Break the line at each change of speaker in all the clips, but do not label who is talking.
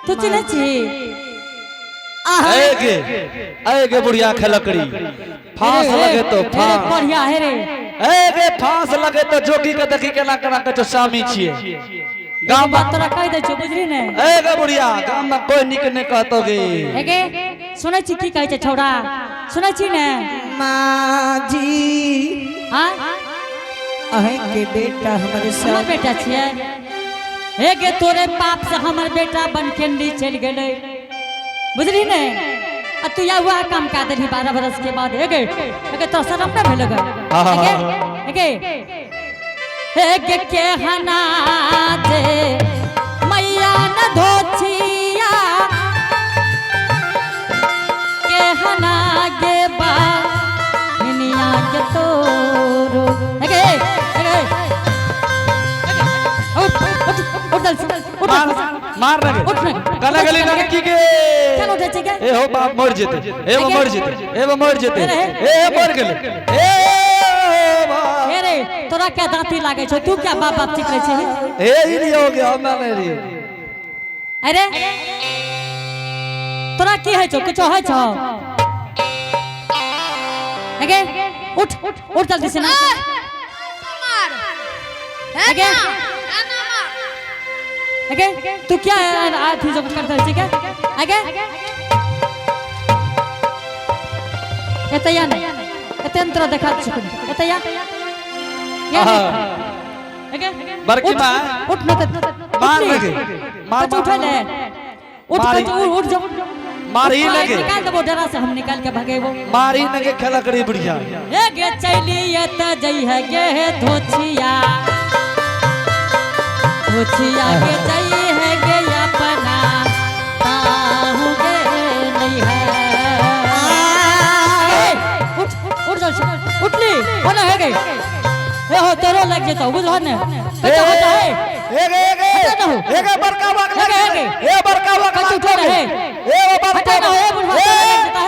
तू चिन्ह छी
आगे बुढ़िया खेलकड़ी फांस लगे तो फांस
बढ़िया है रे
आगे फांस लगे तो जोगी के देखी केना केना के तो स्वामी छिए
गांव बात तोरा कह दे छ बुझली ने
आगे बुढ़िया गांव में कोई निक ने कहतोगे
आगे सुनै छी की कहै छै छौड़ा सुनै छी ने
माँ जी
हां
अहे के बेटा हमारे साथ
बेटा छिए हे गे तोरे पाप से हमर बेटा बनकेंडी चल गेलै बुझली ने आ तू या हुआ काम का देली 12 बरस के बाद हे गे तो शर्म न भेल गे हे गे के हना दे मैया न धोछिया के हना गे बा निया के तोरो हे गे
मार लगे गला गली लड़की के
क्या उठे छै के
ए हो बाप मर जेते ए वो मर जेते ए वो मर जेते ए मर गेले ए
हे रे तोरा क्या दांती लागे छ तू क्या बाप बाप चिकरे छै
ए ई नहीं हो गया हम नहीं रे
अरे तोरा की है छ कुछ है छ आगे उठ उठ जल्दी से ना मार आगे आगे तू क्या आती जो करता है क्या आगे एतया नहीं एतंत्र देखा छ एतया आगे
बरकी मां
उठ न
मार लगे
मार उठ ले उठ जा
मार ही लगे
निकाल देबो डरा से हम निकाल के भागेबो
मार ही लगे खेलकड़ी बुढ़िया
ए गे चली त जई है गे धोछिया धोछिया के जई है गे अपना ताहू गे नहीं है उठ जा उठली होना है गे ए हो तेरो लग जेतो बुझल ने
ए बड़का वाक लगे ए बड़का वाक
उठे रहे
ए बड़का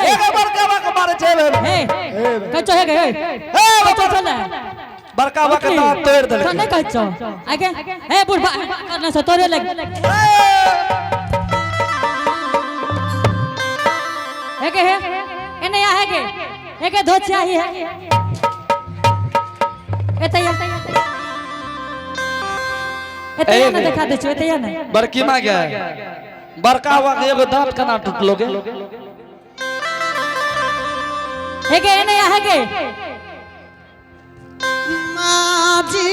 ए बड़का वाक मारे चले
ए कचो है गे ए कचो चले
बड़का वाक दांत तोड़ दे
नहीं कहछो आगे ए बुढ़बा करने से तोरे लग है एने आ है के धोछिया ही है एतया ना दिखा दे छ एतया ना
बड़की मां क्या है बड़का वाक एगो दांत कना टूटलोगे
है के एने आ है के
माँ जी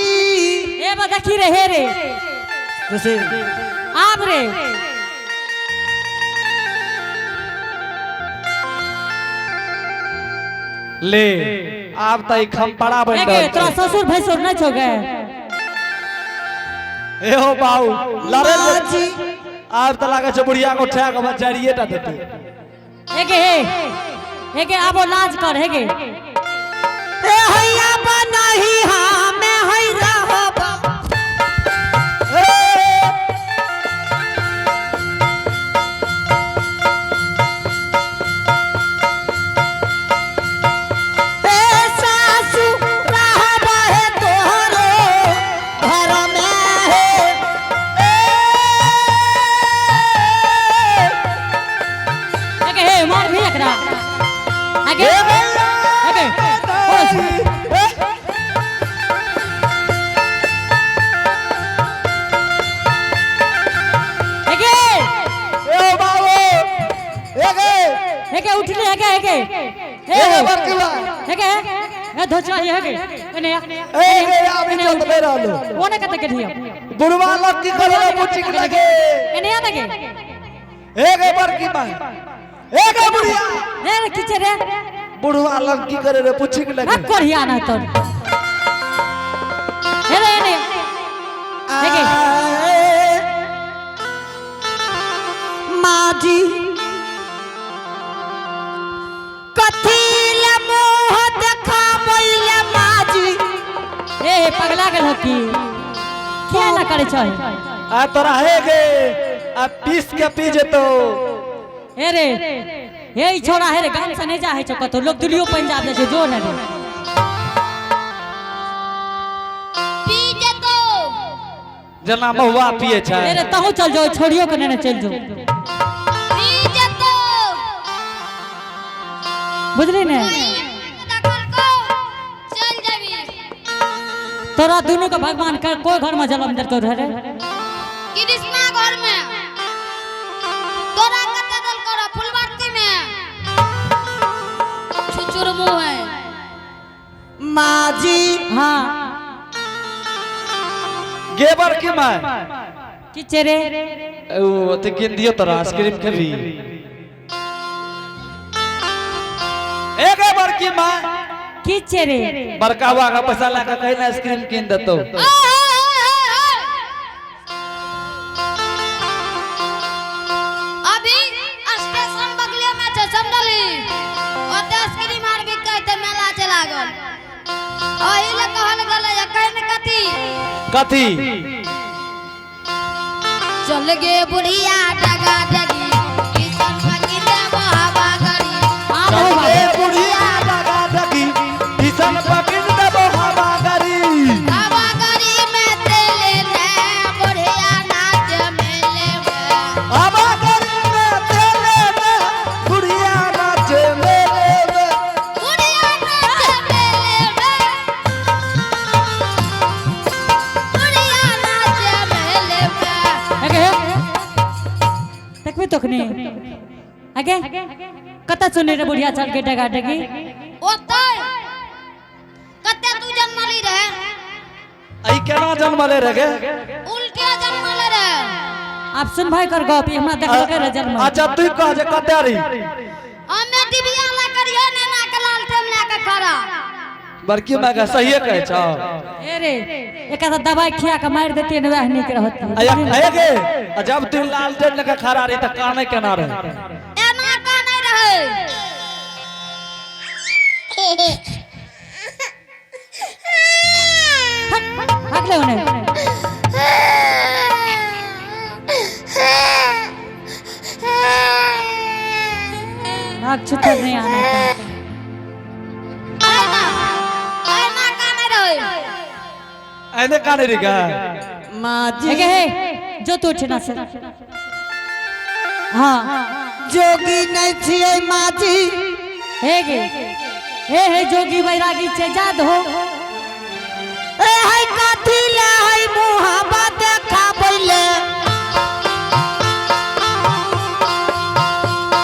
ए बा देखी रे हे रे
जैसे
आप रे
ले आप तई खंपड़ा बन
के तोरा ससुर भैसुर न छ गए
ए हो बाऊ लरे
माँ जी
आप त लागे छ बुढ़िया को ठा के बचारिए ता देते
हे के आबो लाज कर हे के
ए हैया बनाही हां मैं है रहब ए सासू रहब है तोहरो घर में है
हे मार भी एकरा आगे हेके उठले हेके
ए बड़कीवा
हेके ए धोचा हेके एने
आबे चल बे रहलो
ओने कते के धिया
बुढ़वा लोग की करे मुठी के लगे
एने आ लगे
ए बड़कीवा ए बुढ़िया
रे किचे रे
बुढ़वा लोग की करे रे पूछी के लगे
कोढ़िया ना तो एने हेके
माँ जी कथीले मुंह देखाबैले माँ जी
ए पगला गेल हो की क्या ना करे छ
आ तोरा है गे आ पीस के पी जेतो
ए रे ए छोरा है रे गांव से नहीं जा है छ कतो लोग दिल्ली पंजाब ले जो न रे
जना महुआ पिए छै
अरे तहु चल जाओ छोड़ियो के ने चल जाओ बुझली ने तोरा दोनों का भगवान कर कोई घर में जलम दर कर रे
कृष्णा घर में तोरा कते दल करो फुलवाती में छुचुर मुंह है
माजी
हां
गेबर की माय
कि चेरे
ओ ते किन दियो तोरा आइसक्रीम खबी ए गेबर की माय
कि चेरे
बड़का हुआ का पैसा लाके कहीं ना आइसक्रीम किन देतो
अभी स्टेशन बगले में छै समझली ओते आइसक्रीम आर भी कहते मेला चला गल ओही ले कहल गले कहीं
कथी
चल गे बुढ़िया डगा डगी किशन पकी देबो हवा गड़ी
ए बुढ़िया लगा दगी किसन पकिन देबो हवा गरी
हवा गड़ी में तेले ने बुढ़िया नाच मेले में
हवा गरी में तेले में बुढ़िया नाच मेले में
बुढ़िया नाच मेले में बुढ़िया नाच मेले में
आगे देखबी तखनी आगे कत सुने रे बुढ़िया चल के डगा डगी
ओतै कते तू जन्मली रहे
आई केना जन्मले रगे
उल्टे जन्मले रहे
आप सुन भाई कर गप हमरा देखल के रे जन्म
अच्छा तू कह जे कते रही
हमें टिबिया ला करियो ने ना के लाल टेम ला के खड़ा
बड़की मां का सही कहै छ
ए रे एक आधा दवाई खिया के मार देती न वह निक रहती
आया गे जब तू लाल टेन लेके खड़ा रही त काने केना रहे
एना का नहीं रहे
भाग ले उन्हें भाग छुट्टा नहीं आना
एना का नहीं रहे
ऐने काने रे गा
माजी
आगे है जो तू उठना से हाँ
जोगी नहीं छिए माजी
हे गे हे जोगी बैरागी छे जाद हो
ए हाय काथी ले हाय मुहाबा देखा बोले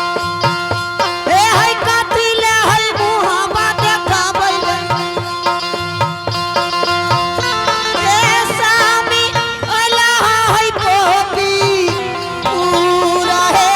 ए हाय काथी ले हाय मुहाबा देखा बोले ए सामी ओला हाय पोपी पूरा है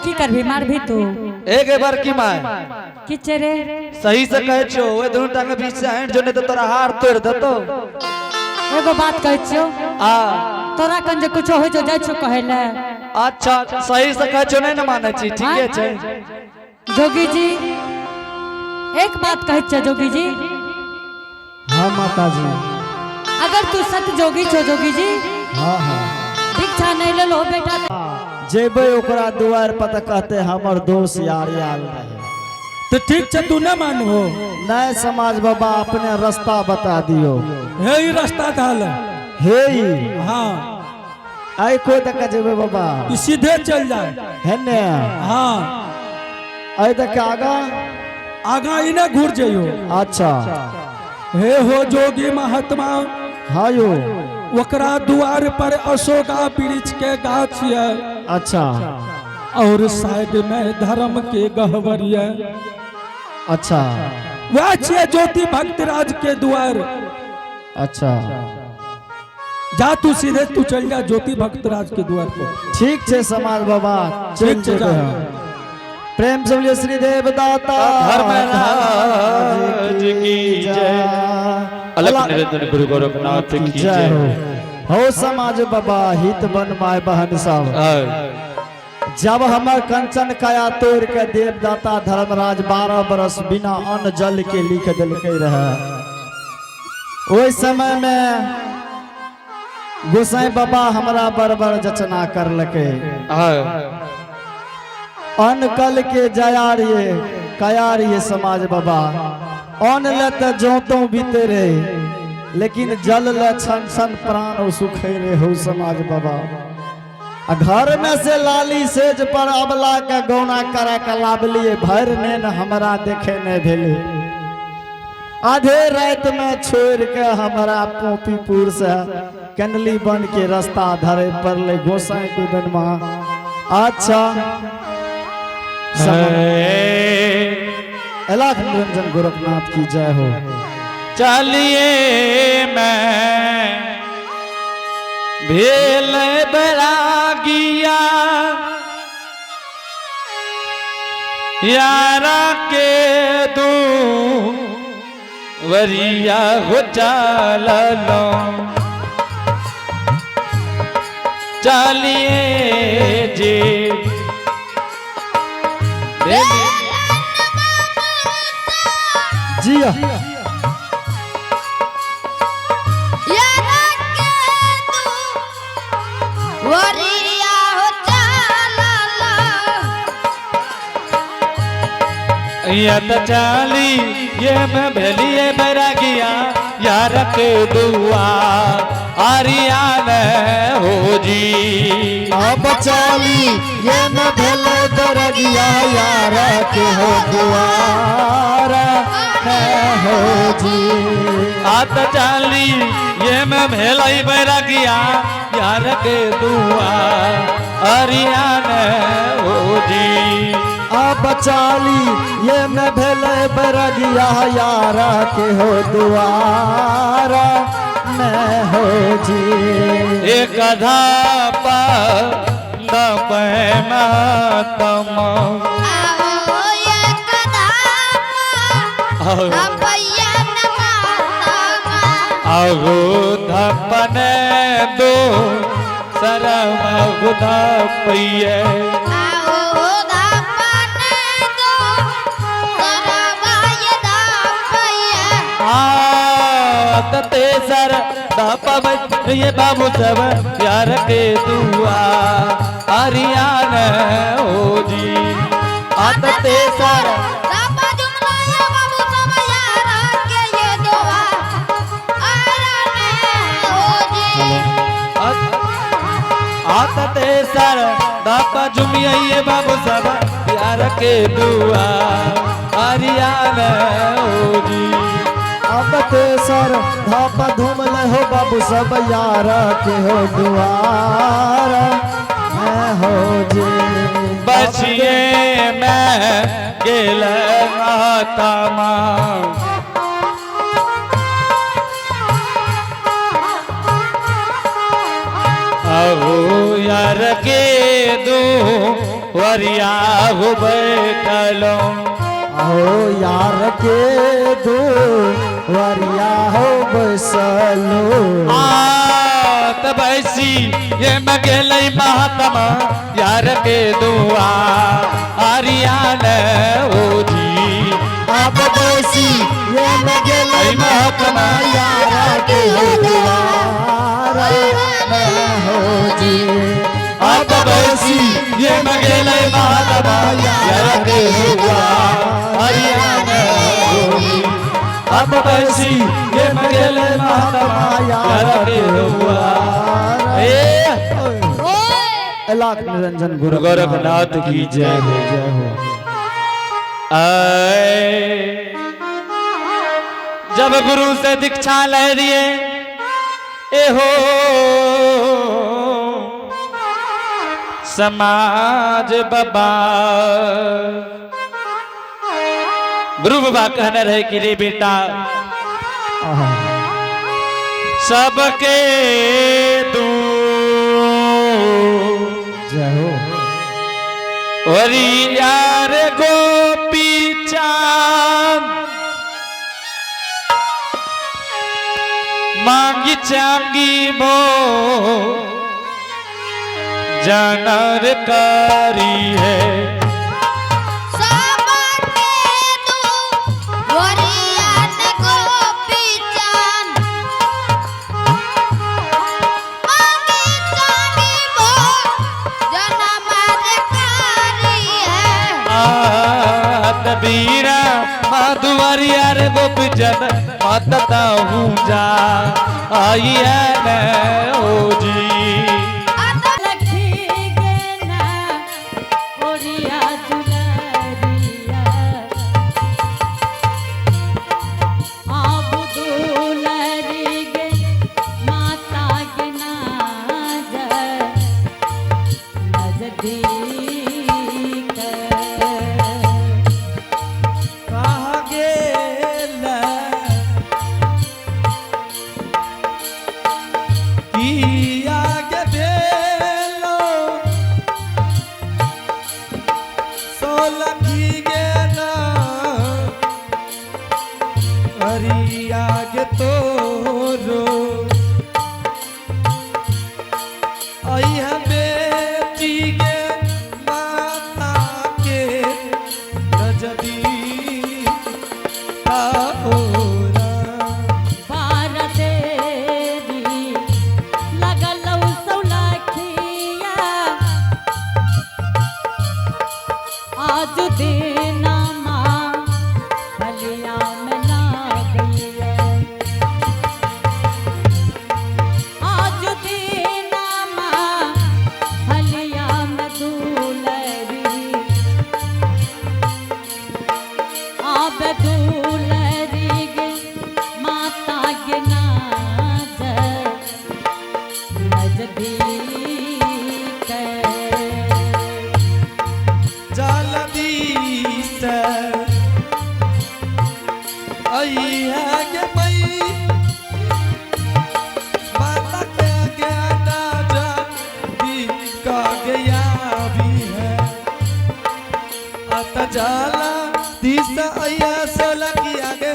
की करबी मार भी तू
एक बार की माय
किचे रे
सही से कहै छो ओए दोनों टांग के बीच से हट जो ने तो तोरा हार तोड़ देतो
एगो बात कहै छियो
आ
तोरा कन जे कुछो होय जो जाय छो कहैले
अच्छा सही से कहै छो नहीं न माने छी ठीके छै
जोगी जी एक बात कहै छ जोगी जी
हाँ माता जी
अगर तू सत जोगी छो जोगी जी
हाँ हाँ
भिक्षा नहीं ले लो बेटा
जेबे ओकरा दुआर पर त कहते हमर दोस्त यार आल रहे
तो ठीक छे तू न मानो
नहीं समाज बाबा अपने रास्ता बता दियो।
हे ई रास्ता धाल
हे
हाँ
आई कोई तक जेबे बाबा
ई सीधे चल जाए
है ने
हाँ
आई तक आगा
आगा इने घूर जाइयो।
अच्छा
हे हो जोगी महात्मा
हाँ यो
ओकरा द्वार पर अशोका वृक्ष के गाछ है
अच्छा
और साइड में धर्म के गहवरिया
अच्छा
वह छे ज्योति भक्तराज के द्वार।
अच्छा
जा तू सीधे तू चल जा ज्योति भक्तराज के द्वार पर।
ठीक छे समाज बाबा चल
ठीक छे,
जेबे
जा।
हम। प्रेम से बोलिए श्री देवदाता
धर्मराज की जय। अलग निरंजन गुरु गोरखनाथ की
जय
जय।
हो समाज बाबा हित बन माय बहन सब। जब हमर कंचन काया तोड़ के देवदाता धर्मराज 12 बरस बिना अन्न जल के लिख दिलके रहे। ओइ समय में गोसाई बाबा हमरा बड़ जचना करलके। अन्न कल के जयारिये कयारिये समाज बाबा अन्न ले त जोतो बीते रहे लेकिन जल ले छन छन प्राण सुखे रे हो समाज बाबा। आ घर में से लाली सेज पर अबला के गौना करे के लाबलिए भर ने न हमरा देखे ने भेले। आधे रात में छोड़ के हमरा पोपीपुर से कनली बन के रास्ता धरे पड़ले गोसाई के बनवा। अच्छा अलग निरंजन गोरखनाथ की जय हो।
चलिए मैं भेल बैरागिया यारा के दू वरिया हो चाल लो। चलिए जी
जिया
वरिया हो चाला
यत चाली ये मैं भेलिए बैरागिया यार के दुआ आरियान हो जी।
अब चाली ये न भेले दरगिया यार के हो दुआर हो जी।
आत चाली ये मैं भेलाई बैरागिया यार के दुआ आरियान हो जी।
अब चाली ये न भेले बरगिया यार के हो दुआर में हो जी।
एक धापा मातम
आओ ये कदाम भैया
अगो धपने दो शरम धपैये
आओ धापने दो सरवाय धापैया
तते सर धप ये बाबू सब प्यार के दुआ हरियान हो जी। आतते सर
धापा जुमला ये बाबू सब यार के ये दुआ आराने हो जी।
आतते सर धप जुमिये बाबू सब प्यार के दुआ हरियान हो जी।
अब तेसर धाप धूम ले हो बाबू सब यार के हो दुआर में हो जी।
बचिए मैं गेल माता माँ अहो यार के दो वरिया हो बैठलो।
हो यार के दो वरिया हो बसलो।
आत बैसी ये मगेलई महात्मा यार के दुआ आरियान हो जी।
अब बैसी ये मगेलई महात्मा यार के हो दुआर में हो जी।
अब बैसी ये मगेलई महात्मा यार के दुआ आरियान
अब ऐसी ये मगेले महात्मा के हुआ
ओए
लाख निरंजन गुरु
गोरखनाथ की जय हो
जय हो।
आए जब गुरु से दीक्षा ले दिए ए हो समाज बाबा गुरु बाबा कहने रहे कि रे बेटा सबके तू
जय हो।
और यार गोपी चांद मांगी चांगी मो जानर कारी है
सबके तू वरियान गोपी चान मांगी चांदी मो जन्म अधिकारी है
तबीरा माधुरी यार गोपी जन माता हूँ जा आई है मैं ओ जी जाला तीस आया सोला की आगे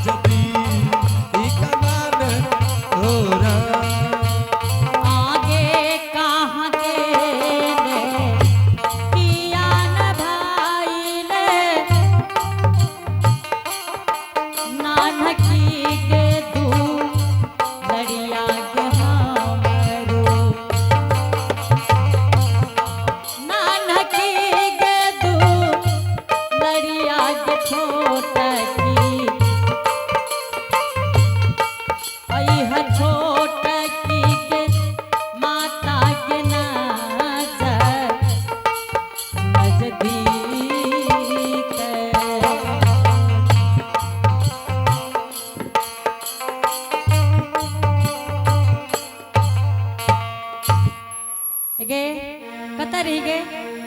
जबी इकमान हो रहा
आगे कहाँ के ने किया न भाई ले नानकी के दू लड़िया के हमरो नानकी के दू लड़िया के छोटकी आई है छोटकी के माता के नाच नजदीक गे कत रही गे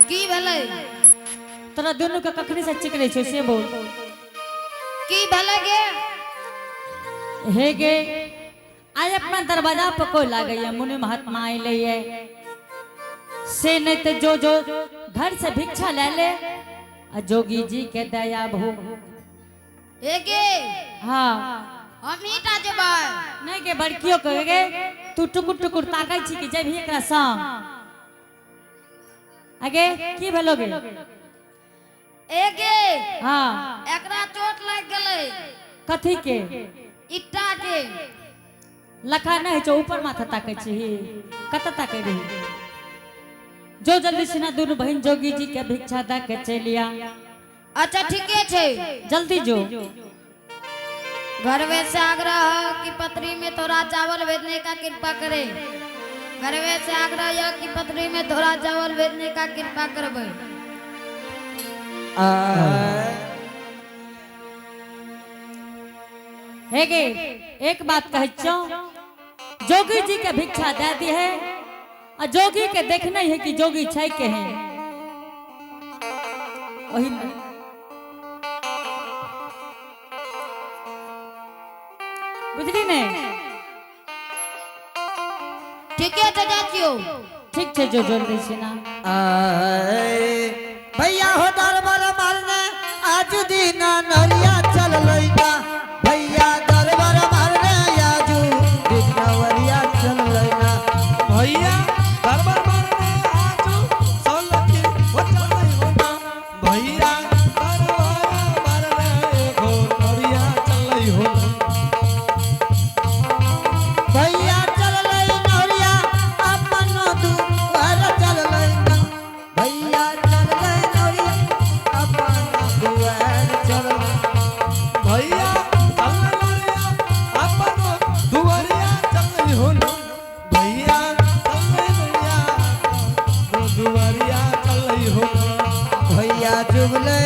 की भेलै
तोरा दोनों के कखनी से चिक रही छो से बोल
की भेलै गे
हे गे आय अपना दरवाजा पर कोई लागैया मुनि महात्मा आइले ये से नहीं तो जो घर से भिक्षा ले ले आ जोगी जी के दया भो
हे गे
हाँ
हम ईटा जेबै
नहीं के बड़कियो कहे गे तू टुकुर टुकुर ताकै छी कि जब एकरा संग आगे की भेलो गे
ए गे
हाँ
एकरा चोट लाग गेलै
कथी के
ईटा के
लखा नहीं छो ऊपर माथा ताकै छी कत ताकै रही जो जल्दी से ना दोनों बहन जोगी जी के भिक्षा दा के चलिया
अच्छा ठीके छै
जल्दी जो
घर में से आग्रह है कि पत्री में थोड़ा चावल भेजने का कृपा करे। घर में से आग्रह है कि पत्री में थोड़ा चावल भेजने का कृपा करबे।
हे गे एक बात कह जोगी जी के भिक्षा दे दी है और जोगी के देखना है कि जोगी छै के हैं वही में बुझली ने
ठीक है चाचियो
ठीक छे जो जोर दै छै ना
भैया हो दरबार मारने आज दिन नरिया चल लइका भैया दरबार मारने आज दिन नरिया चल लइका
भैया दरबार मारने आजू सोलकी हो चलई होना भैया दरबार मारने हो नरिया चलई होना
भैया चल लई नरिया अपन दुआर चल लइका भैया चल लई नरिया अपन दुआर चल
भैया चलई अपन दुआरिया चलई होना भैया चलई दुआरिया चलई होना
भैया जुगले